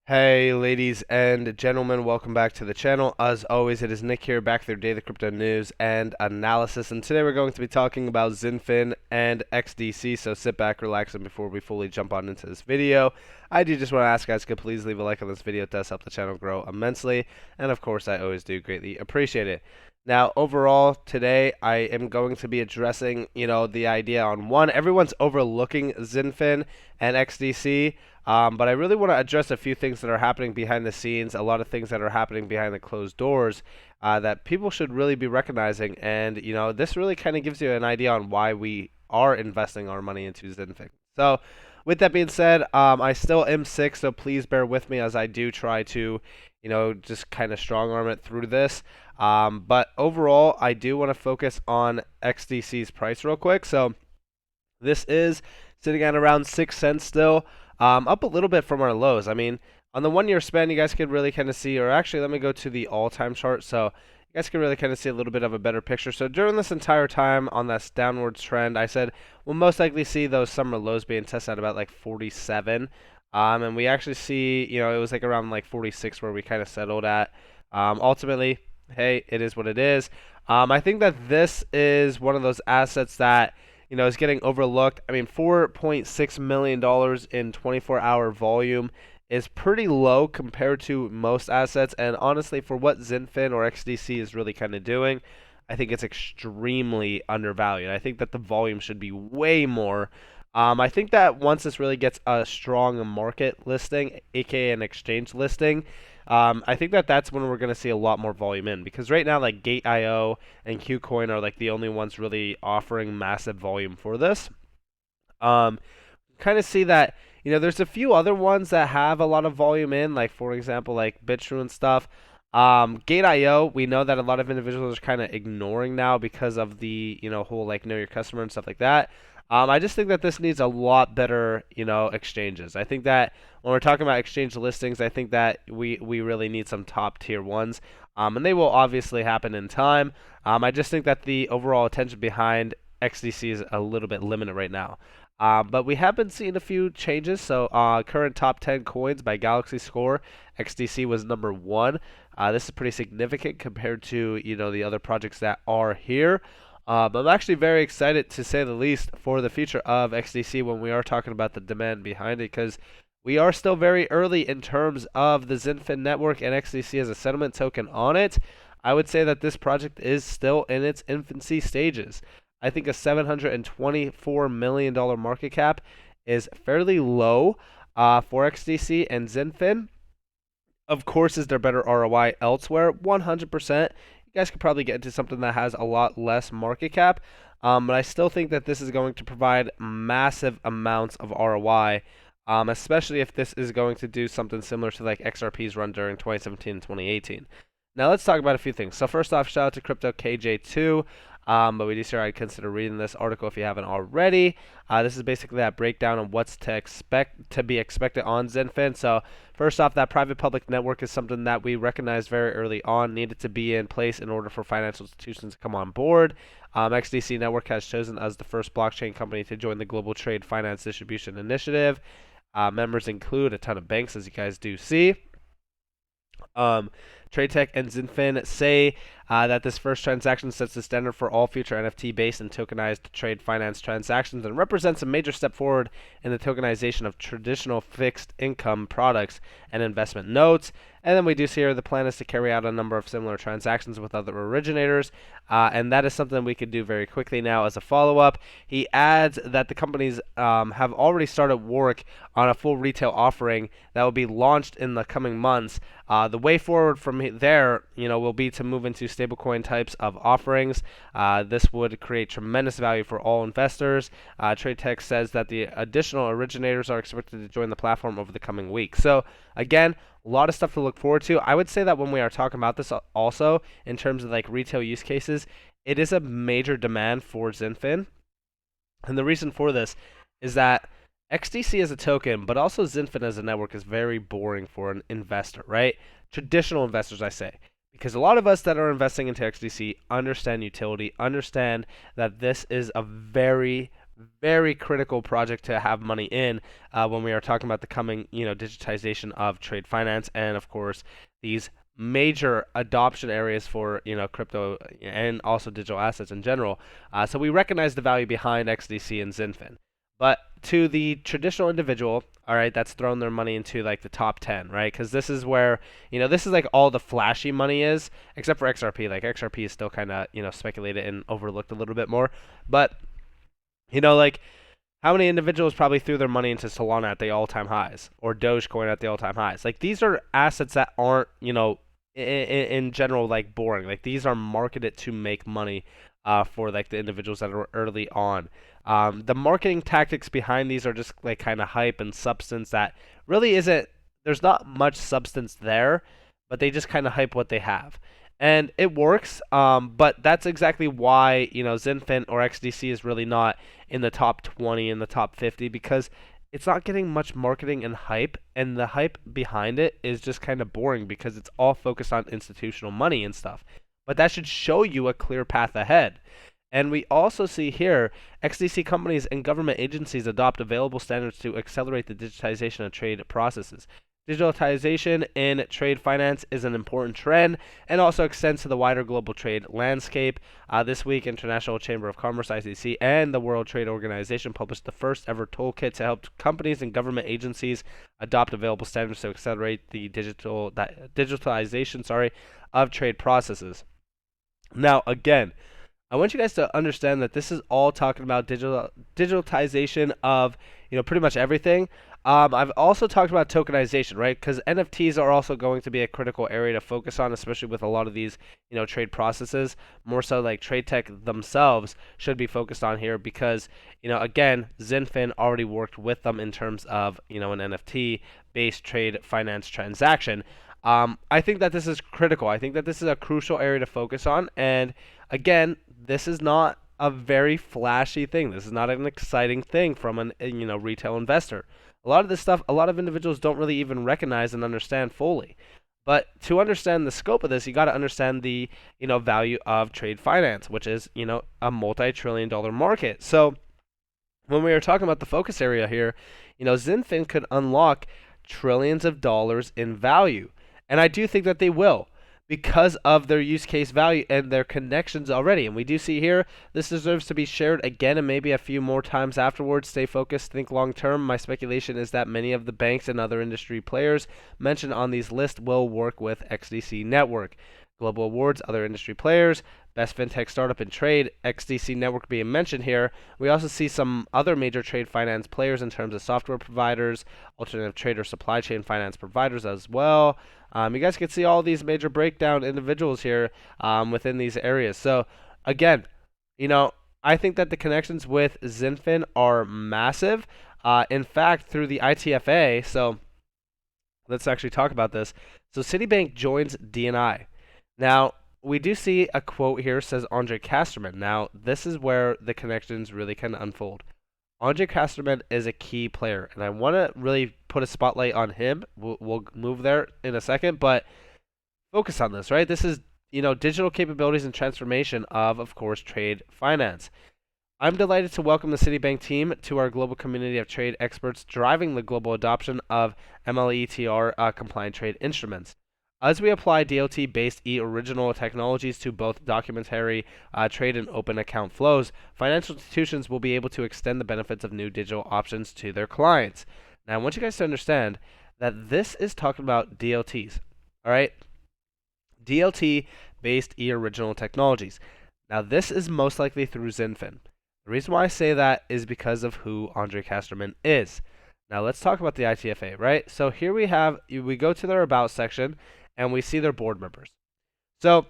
Hey ladies and gentlemen, welcome back to the channel. As always, it is Nick here, back with your daily crypto news and analysis. And today we're going to be talking about Xinfin and XDC. So sit back, relax, and before we fully jump on into this video, I do just want to ask guys, could please leave a like on this video. It does help the channel grow immensely. And of course, I always do greatly appreciate it. Now, overall, today I am going to be addressing, the idea on one, everyone's overlooking Xinfin and XDC. But I really want to address a few things that are happening behind the scenes, a lot of things that are happening behind the closed doors that people should really be recognizing. And, this really kind of gives you an idea on why we are investing our money into Xinfin. So, with that being said, I still am sick, so please bear with me as I do try to, just kind of strong arm it through this. But overall, I do want to focus on XDC's price real quick. So, this is sitting at around 6 cents still. Up a little bit from our lows. I mean, on the 1 year span, you guys can really kind of see, or actually, let me go to the all-time chart. So you guys can really kind of see a little bit of a better picture. So during this entire time on this downwards trend, I said we'll most likely see those summer lows being tested at about like 47. And we actually see, it was like around like 46 where we kind of settled at. Ultimately, hey, it is what it is. I think that this is one of those assets that is getting overlooked. I mean, $4.6 million in 24-hour volume is pretty low compared to most assets. And honestly, for what Xinfin or XDC is really kind of doing, I think it's extremely undervalued. I think that the volume should be way more. I think that once this really gets a strong market listing, aka an exchange listing, I think that that's when we're going to see a lot more volume in, because right now like Gate.io and KuCoin are like the only ones really offering massive volume for this. Kind of see that there's a few other ones that have a lot of volume in, like for example like BitTrue and stuff. Gate.io, we know that a lot of individuals are kind of ignoring now because of the whole like know your customer and stuff like that. I just think that this needs a lot better, exchanges. I think that when we're talking about exchange listings, I think that we really need some top tier ones, and they will obviously happen in time. I just think that the overall attention behind XDC is a little bit limited right now. But we have been seeing a few changes. So current top 10 coins by Galaxy Score, XDC was number one. This is pretty significant compared to the other projects that are here. But I'm actually very excited, to say the least, for the future of XDC when we are talking about the demand behind it, because we are still very early in terms of the Xinfin network and XDC as a settlement token on it. I would say that this project is still in its infancy stages. I think a $724 million market cap is fairly low for XDC and Xinfin. Of course, is there better ROI elsewhere? 100%. You guys could probably get into something that has a lot less market cap, but I still think that this is going to provide massive amounts of ROI, especially if this is going to do something similar to like XRP's run during 2017 and 2018. Now let's talk about a few things. So first off, shout out to Crypto KJ2. But we do say I'd consider reading this article if you haven't already. This is basically that breakdown of what's to be expected on Xinfin. So first off, that private-public network is something that we recognized very early on needed to be in place in order for financial institutions to come on board. XDC Network has chosen as the first blockchain company to join the Global Trade Finance Distribution Initiative. Members include a ton of banks, as you guys do see. TradeTech and Xinfin say that this first transaction sets the standard for all future NFT-based and tokenized trade finance transactions and represents a major step forward in the tokenization of traditional fixed income products and investment notes. And then we do see here the plan is to carry out a number of similar transactions with other originators, and that is something we could do very quickly now as a follow-up. He adds that the companies have already started work on a full retail offering that will be launched in the coming months. The way forward from there, will be to move into stablecoin types of offerings. This would create tremendous value for all investors. TradeTech says that the additional originators are expected to join the platform over the coming weeks. So again, a lot of stuff to look forward to. I would say that when we are talking about this also in terms of like retail use cases, it is a major demand for Xinfin. And the reason for this is that XDC as a token, but also Xinfin as a network is very boring for an investor, right? Traditional investors, I say. Because a lot of us that are investing into XDC understand utility, understand that this is a very, very critical project to have money in when we are talking about the coming, digitization of trade finance, and of course these major adoption areas for crypto and also digital assets in general. So we recognize the value behind XDC and Xinfin. But to the traditional individual, all right, that's thrown their money into like the top 10, right? Because this is where, this is like all the flashy money is, except for XRP. Like XRP is still kind of, speculated and overlooked a little bit more. But, like how many individuals probably threw their money into Solana at the all-time highs or Dogecoin at the all-time highs? Like these are assets that aren't, in general, like boring. Like these are marketed to make money for like the individuals that are early on. The marketing tactics behind these are just like kind of hype and substance that really isn't. There's not much substance there, but they just kind of hype what they have, and it works. But that's exactly why Xinfin or XDC is really not in the top 20, in the top 50, because it's not getting much marketing and hype, and the hype behind it is just kind of boring because it's all focused on institutional money and stuff. But that should show you a clear path ahead. And we also see here XDC companies and government agencies adopt available standards to accelerate the digitization of trade processes. Digitalization in trade finance is an important trend and also extends to the wider global trade landscape. This week, International Chamber of Commerce (ICC) and the World Trade Organization published the first ever toolkit to help companies and government agencies adopt available standards to accelerate the digitalization of trade processes. Now, again, I want you guys to understand that this is all talking about digitalization of pretty much everything. I've also talked about tokenization, right? Because NFTs are also going to be a critical area to focus on, especially with a lot of these trade processes. More so, like trade tech themselves should be focused on here because again, Xinfin already worked with them in terms of an NFT based trade finance transaction. I think that this is critical. I think that this is a crucial area to focus on. And again, this is not a very flashy thing. This is not an exciting thing from an retail investor. A lot of this stuff, a lot of individuals don't really even recognize and understand fully. But to understand the scope of this, you got to understand the value of trade finance, which is a multi-trillion-dollar market. So when we are talking about the focus area here, Xinfin could unlock trillions of dollars in value. And I do think that they will because of their use case value and their connections already. And we do see here, this deserves to be shared again and maybe a few more times afterwards. Stay focused, think long term. My speculation is that many of the banks and other industry players mentioned on these lists will work with XDC Network. Global awards, other industry players, best fintech startup in trade, XDC Network being mentioned here. We also see some other major trade finance players in terms of software providers, alternative trade or supply chain finance providers as well. You guys can see all these major breakdown individuals here within these areas. So again, I think that the connections with Xinfin are massive. In fact, through the ITFA, so let's actually talk about this. So Citibank joins DNI. Now, we do see a quote here says Andre Casterman. Now, this is where the connections really kind of unfold. Andre Casterman is a key player, and I want to really put a spotlight on him. We'll move there in a second, but focus on this, right? This is, digital capabilities and transformation of course, trade finance. I'm delighted to welcome the Citibank team to our global community of trade experts driving the global adoption of MLETR compliant trade instruments. As we apply DLT-based original technologies to both documentary trade and open account flows, financial institutions will be able to extend the benefits of new digital options to their clients. Now, I want you guys to understand that this is talking about DLTs, all right? DLT-based original technologies. Now, this is most likely through Xinfin. The reason why I say that is because of who Andre Casterman is. Now, let's talk about the ITFA, right? So here we go to their About section, and we see their board members. So,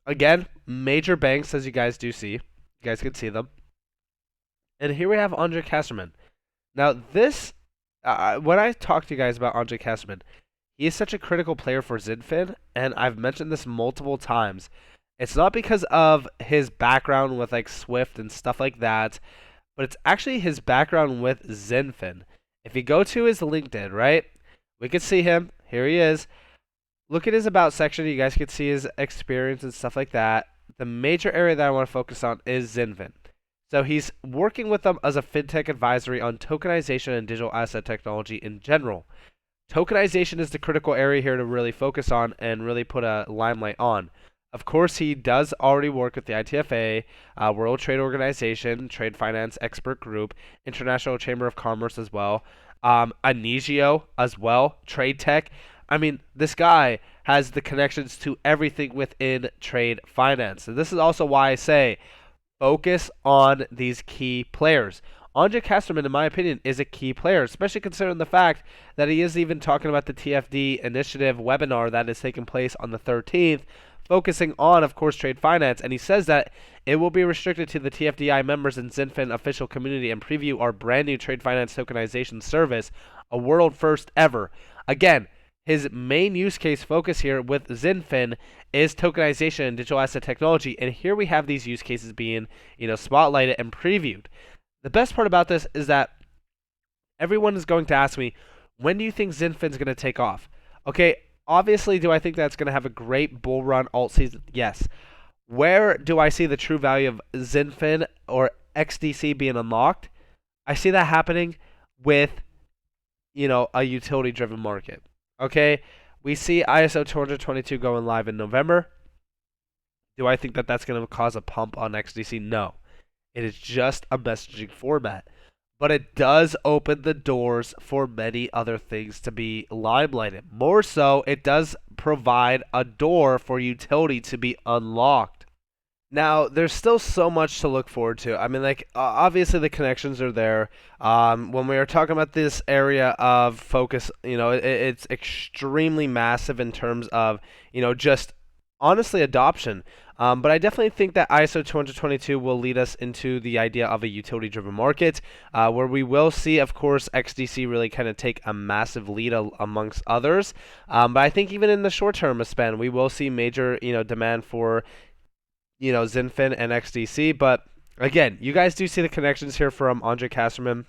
again, major banks, as you guys do see. You guys can see them. And here we have Andre Casterman. Now, this, when I talk to you guys about Andre Casterman, he is such a critical player for Xinfin, and I've mentioned this multiple times. It's not because of his background with like Swift and stuff like that, but it's actually his background with Xinfin. If you go to his LinkedIn, right, we can see him. Here he is. Look at his About section. You guys can see his experience and stuff like that. The major area that I want to focus on is Xinfin. So he's working with them as a fintech advisory on tokenization and digital asset technology in general. Tokenization is the critical area here to really focus on and really put a limelight on. Of course, he does already work with the ITFA, World Trade Organization, Trade Finance Expert Group, International Chamber of Commerce as well, Anigio as well, Trade Tech. I mean, this guy has the connections to everything within trade finance. And this is also why I say focus on these key players. Andre Casterman, in my opinion, is a key player, especially considering the fact that he is even talking about the TFD initiative webinar that is taking place on the 13th, focusing on, of course, trade finance. And he says that it will be restricted to the TFDI members and Xinfin official community and preview our brand new trade finance tokenization service, a world first ever. Again, his main use case focus here with Xinfin is tokenization and digital asset technology, and here we have these use cases being, spotlighted and previewed. The best part about this is that everyone is going to ask me, when do you think Xinfin's going to take off? Okay, obviously, do I think that's going to have a great bull run alt season? Yes. Where do I see the true value of Xinfin or XDC being unlocked? I see that happening with, a utility-driven market. Okay, we see ISO 222 going live in November. Do I think that that's going to cause a pump on XDC? No. It is just a messaging format. But it does open the doors for many other things to be limelighted. More so, it does provide a door for utility to be unlocked. Now, there's still so much to look forward to. I mean, obviously the connections are there. When we are talking about this area of focus, it's extremely massive in terms of, just honestly adoption. But I definitely think that ISO 222 will lead us into the idea of a utility-driven market, where we will see, of course, XDC really kind of take a massive lead amongst others. But I think even in the short-term span, we will see major, demand for Xinfin and XDC. But again, you guys do see the connections here from Andre Casterman.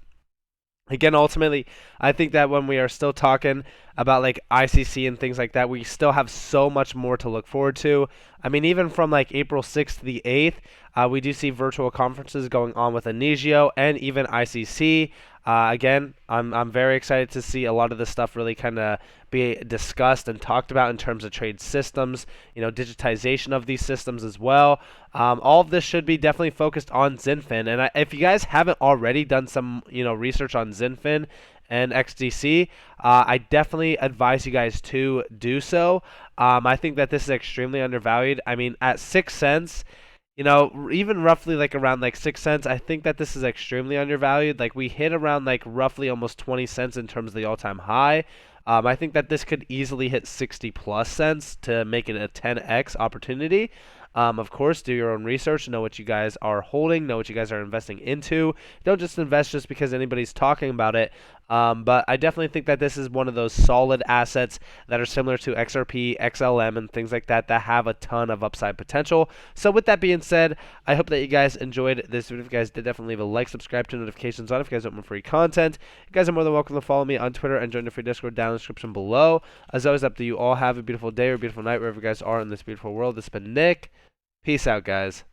Again, ultimately, I think that when we are still talking about ICC and things like that, we still have so much more to look forward to. I mean, even from April 6th to the 8th, we do see virtual conferences going on with Anigio and even ICC. Again, I'm very excited to see a lot of this stuff really kind of be discussed and talked about in terms of trade systems, digitization of these systems as well. All of this should be definitely focused on Xinfin. And if you guys haven't already done some, research on Xinfin and XDC, I definitely advise you guys to do so. I think that this is extremely undervalued. I mean, at 6 cents, even roughly around 6 cents, I think that this is extremely undervalued. We hit around roughly almost 20 cents in terms of the all-time high. I think that this could easily hit 60 plus cents to make it a 10x opportunity. Of course, do your own research, know what you guys are holding, know what you guys are investing into. Don't just invest just because anybody's talking about it. But I definitely think that this is one of those solid assets that are similar to XRP, XLM, and things like that that have a ton of upside potential. So with that being said, I hope that you guys enjoyed this video. If you guys did, definitely leave a like, subscribe, to notifications on if you guys want more free content. You guys are more than welcome to follow me on Twitter and join the free Discord down in the description below. As always, up to you all. Have a beautiful day or a beautiful night wherever you guys are in this beautiful world. This has been Nick. Peace out, guys.